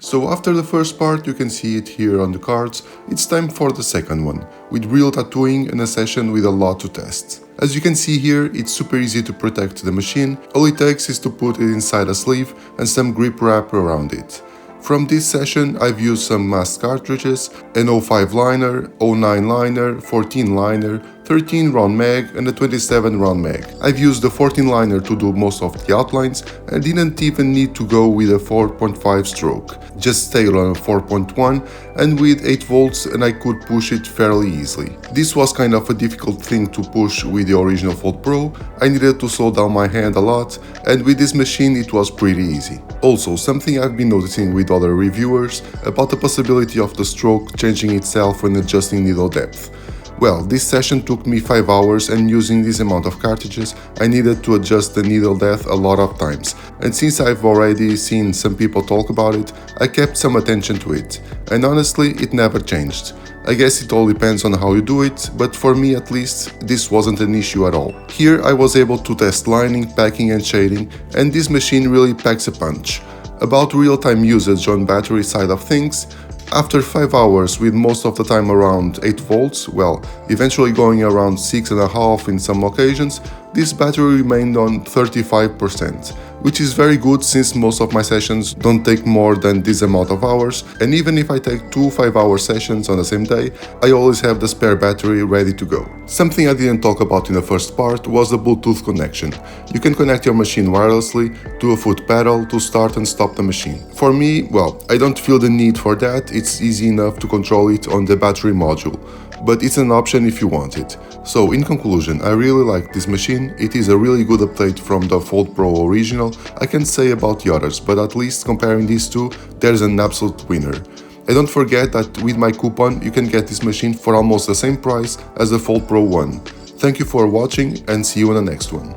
So after the first part, you can see it here on the cards, it's time for the second one, with real tattooing and a session with a lot to test. As you can see here, it's super easy to protect the machine, all it takes is to put it inside a sleeve and some grip wrap around it. From this session, I've used some masked cartridges, an 05 liner, 09 liner, 14 liner, 13 round mag and a 27 round mag. I've used the 14 liner to do most of the outlines and didn't even need to go with a 4.5 stroke. Just stayed on a 4.1 and with 8 volts and I could push it fairly easily. This was kind of a difficult thing to push with the original Fold Pro. I needed to slow down my hand a lot and with this machine it was pretty easy. Also, something I've been noticing with other reviewers about the possibility of the stroke changing itself when adjusting needle depth. Well, this session took me 5 hours and using this amount of cartridges I needed to adjust the needle depth a lot of times, and since I've already seen some people talk about it, I kept some attention to it, and honestly it never changed. I guess it all depends on how you do it, but for me at least this wasn't an issue at all. Here I was able to test lining, packing and shading, and this machine really packs a punch. About real-time usage on battery side of things, after 5 hours with most of the time around 8 volts, well, eventually going around 6.5 in some occasions, this battery remained on 35%, which is very good since most of my sessions don't take more than this amount of hours, and even if I take 2 5-hour sessions on the same day, I always have the spare battery ready to go. Something I didn't talk about in the first part was the Bluetooth connection. You can connect your machine wirelessly to a foot pedal to start and stop the machine. For me, well, I don't feel the need for that, it's easy enough to control it on the battery module, but it's an option if you want it. So in conclusion, I really like this machine, it is a really good update from the Fold Pro original. I can't say about the others, but at least comparing these two, there's an absolute winner. And don't forget that with my coupon you can get this machine for almost the same price as the Fold Pro one. Thank you for watching and see you on the next one.